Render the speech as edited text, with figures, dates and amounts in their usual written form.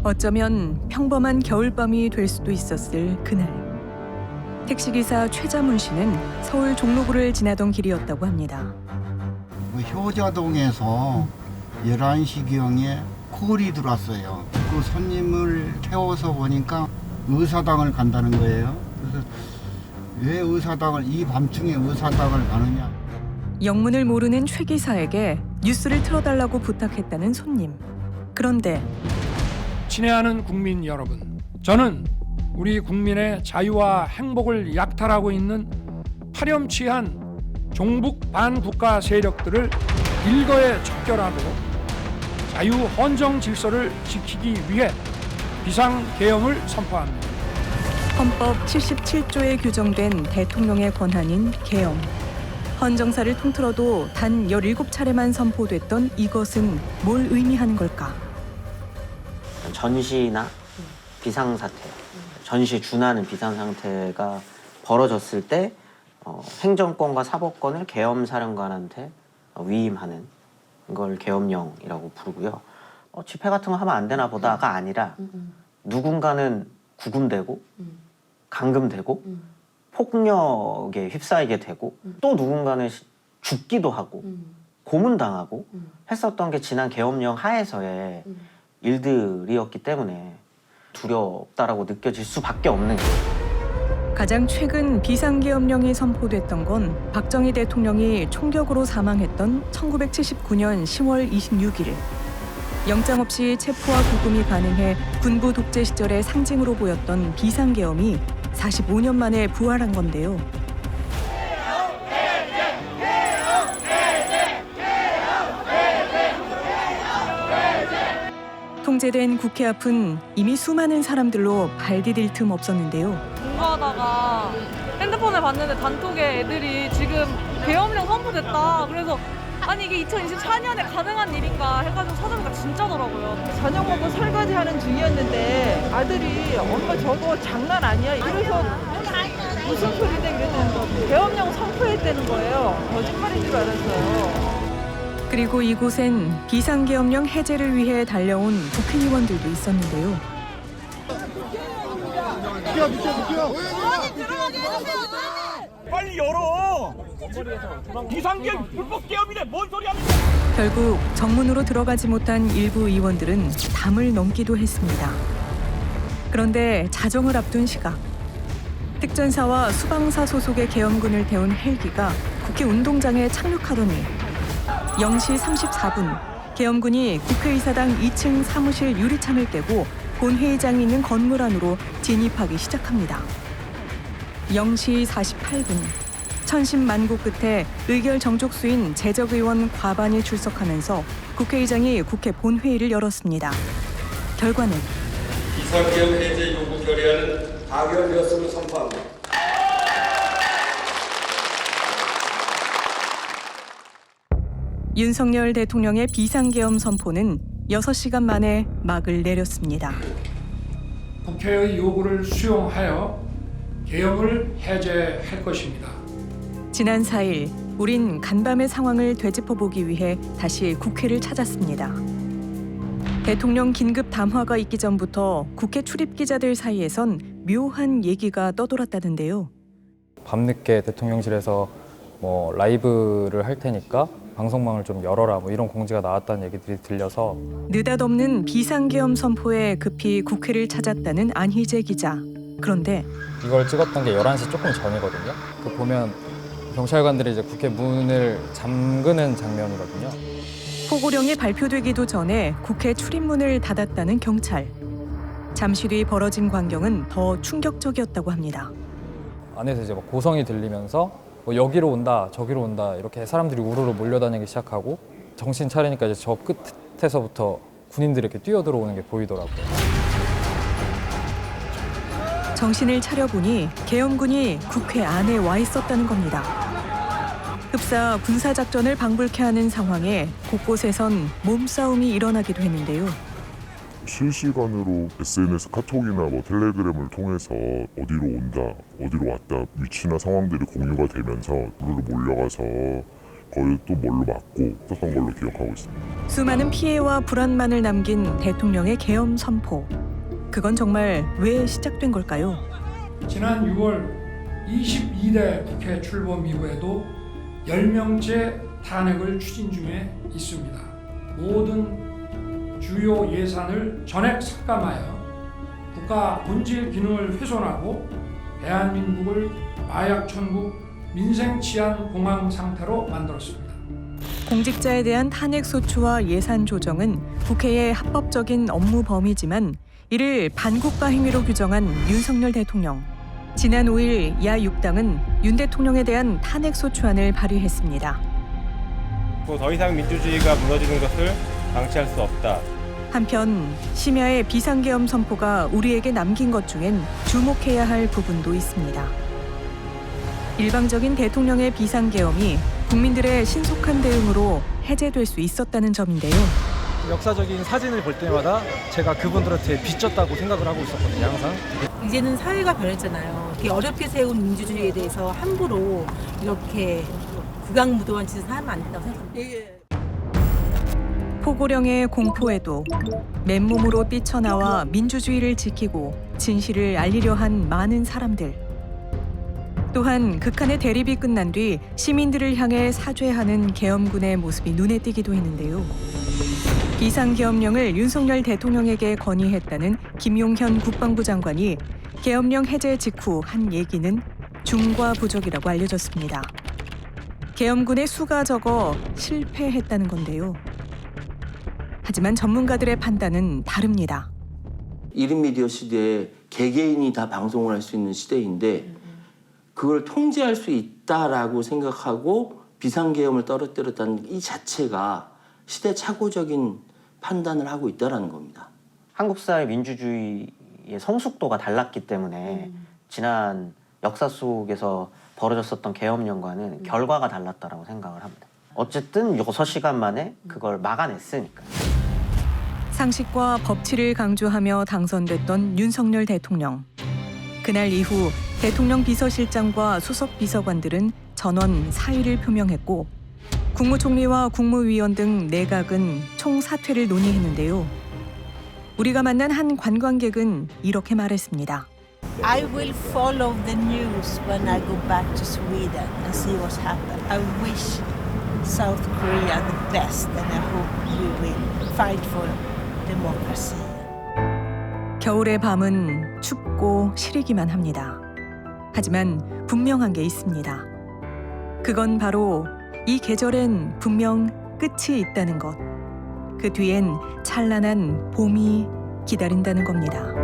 어쩌면 평범한 겨울밤이 될 수도 있었을 그날. 택시기사 최자문 씨는 서울 종로구를 지나던 길이었다고 합니다. 효자동에서 11시경에 콜이 들어왔어요. 그 손님을 태워서 보니까 의사당을 간다는 거예요. 그래서 왜 의사당을, 이 밤중에 의사당을 가느냐. 영문을 모르는 최 기사에게 뉴스를 틀어달라고 부탁했다는 손님. 그런데 친애하는 국민 여러분, 저는 우리 국민의 자유와 행복을 약탈하고 있는 파렴치한 종북 반국가 세력들을 일거에 척결하고 자유 헌정 질서를 지키기 위해 비상계엄을 선포합니다. 헌법 77조에 규정된 대통령의 권한인 계엄. 헌정사를 통틀어도 단 17차례만 선포됐던 이것은 뭘 의미하는 걸까? 전시나 비상사태, 전시 준하는 비상상태가 벌어졌을 때 행정권과 사법권을 계엄사령관한테 위임하는 걸 계엄령이라고 부르고요. 집회 같은 거 하면 안 되나 보다가 아니라 누군가는 구금되고 감금되고 폭력에 휩싸이게 되고 또 누군가는 죽기도 하고 고문당하고 했었던 게 지난 계엄령 하에서의 일들이었기 때문에 두렵다라고 느껴질 수밖에 없는 거예요. 가장 최근 비상계엄령이 선포됐던 건 박정희 대통령이 총격으로 사망했던 1979년 10월 26일. 영장 없이 체포와 구금이 가능해 군부 독재 시절의 상징으로 보였던 비상계엄이 45년 만에 부활한 건데요. 통제된 국회 앞은 이미 수많은 사람들로 발 디딜 틈 없었는데요. 공부하다가 핸드폰을 봤는데 단톡에 애들이 지금 계엄령 선포됐다. 그래서 아니 이게 2024년에 가능한 일인가 해가지고 찾아보니까 진짜더라고요. 저녁 먹고 설거지하는 중이었는데 아들이 엄마 저거 장난 아니야. 그래서 무슨 소리인데 그랬더니 거 계엄령 선포했다는 거예요. 거짓말인 줄 알았어요. 그리고 이곳엔 비상계엄령 해제를 위해 달려온 국회의원들도 있었는데요. 빨리 열어! 비상계엄 불법계엄이래 뭔 소리 하는 거야! 결국 정문으로 들어가지 못한 일부 의원들은 담을 넘기도 했습니다. 그런데 자정을 앞둔 시각, 특전사와 수방사 소속의 계엄군을 태운 헬기가 국회 운동장에 착륙하더니 0시 34분 계엄군이 국회의사당 2층 사무실 유리창을 깨고 본회의장이 있는 건물 안으로 진입하기 시작합니다. 0시 48분 천신만고 끝에 의결 정족수인 재적의원 과반이 출석하면서 국회의장이 국회 본회의를 열었습니다. 결과는 비상계엄 해제 요구 결의안은 가결되었음을 선포합니다. 윤석열 대통령의 비상계엄 선포는 6시간 만에 막을 내렸습니다. 국회의 요구를 수용하여 계엄을 해제할 것입니다. 지난 4일 우린 간밤의 상황을 되짚어보기 위해 다시 국회를 찾았습니다. 대통령 긴급 담화가 있기 전부터 국회 출입 기자들 사이에선 묘한 얘기가 떠돌았다는데요. 밤늦게 대통령실에서 라이브를 할 테니까 방송망을 좀 열어라 이런 공지가 나왔다는 얘기들이 들려서 느닷없는 비상계엄 선포에 급히 국회를 찾았다는 안희재 기자. 그런데 이걸 찍었던 게 11시 조금 전이거든요. 그 보면 경찰관들이 이제 국회 문을 잠그는 장면이거든요. 포고령이 발표되기도 전에 국회 출입문을 닫았다는 경찰. 잠시 뒤 벌어진 광경은 더 충격적이었다고 합니다. 안에서 이제 고성이 들리면서 여기로 온다, 저기로 온다 이렇게 사람들이 우르르 몰려다니기 시작하고 정신 차리니까 이제 저 끝에서부터 군인들이 이렇게 뛰어 들어오는 게 보이더라고요. 정신을 차려보니 계엄군이 국회 안에 와 있었다는 겁니다. 흡사 군사작전을 방불케 하는 상황에 곳곳에선 몸싸움이 일어나기도 했는데요. 실시간으로 SNS 카톡이나 텔레그램을 통해서 어디로 온다, 어디로 왔다, 위치나 상황들이 공유가 되면서 우르르 몰려가서 거의 또 뭘로 막고 있었던 걸로 기억하고 있습니다. 수많은 피해와 불안만을 남긴 대통령의 계엄 선포. 그건 정말 왜 시작된 걸까요? 지난 6월 22대 국회 출범 이후에도 10명째 탄핵을 추진 중에 있습니다. 모든 주요 예산을 전액 삭감하여 국가 본질 기능을 훼손하고 대한민국을 마약 천국, 민생 치안 공황 상태로 만들었습니다. 공직자에 대한 탄핵 소추와 예산 조정은 국회의 합법적인 업무 범위지만 이를 반국가 행위로 규정한 윤석열 대통령. 지난 5일 야 6당은 윤 대통령에 대한 탄핵 소추안을 발의했습니다. 더 이상 민주주의가 무너지는 것을 방치할 수 없다. 한편 심야의 비상계엄 선포가 우리에게 남긴 것 중엔 주목해야 할 부분도 있습니다. 일방적인 대통령의 비상계엄이 국민들의 신속한 대응으로 해제될 수 있었다는 점인데요. 역사적인 사진을 볼 때마다 제가 그분들한테 빚졌다고 생각을 하고 있었거든요, 항상. 이제는 사회가 변했잖아요. 이렇게 어렵게 세운 민주주의에 대해서 함부로 이렇게 극악무도한 짓을 하면 안 된다고 생각합니다. 포고령의 공포에도 맨몸으로 뛰쳐나와 민주주의를 지키고 진실을 알리려 한 많은 사람들. 또한 극한의 대립이 끝난 뒤 시민들을 향해 사죄하는 계엄군의 모습이 눈에 띄기도 했는데요. 비상계엄령을 윤석열 대통령에게 건의했다는 김용현 국방부 장관이 계엄령 해제 직후 한 얘기는 중과 부족이라고 알려졌습니다. 계엄군의 수가 적어 실패했다는 건데요. 하지만 전문가들의 판단은 다릅니다. 1인 미디어 시대에 개개인이 다 방송을 할 수 있는 시대인데 그걸 통제할 수 있다라고 생각하고 비상계엄을 떨어뜨렸다는 이 자체가 시대착오적인 판단을 하고 있다는 겁니다. 한국 사회 민주주의의 성숙도가 달랐기 때문에 지난 역사 속에서 벌어졌었던 계엄령과는 결과가 달랐다고 생각을 합니다. 어쨌든 6시간 만에 그걸 막아냈으니까요. 상식과 법치를 강조하며 당선됐던 윤석열 대통령. 그날 이후 대통령 비서실장과 수석 비서관들은 전원 사의를 표명했고 국무총리와 국무위원 등 내각은 총사퇴를 논의했는데요. 우리가 만난 한 관광객은 이렇게 말했습니다. I will follow the news when I go back to Sweden and see what's happened. I wish South Korea the best and I hope we will fight for democracy. 겨울의 밤은 춥고 시리기만 합니다. 하지만 분명한 게 있습니다. 그건 바로 이 계절엔 분명 끝이 있다는 것. 그 뒤엔 찬란한 봄이 기다린다는 겁니다.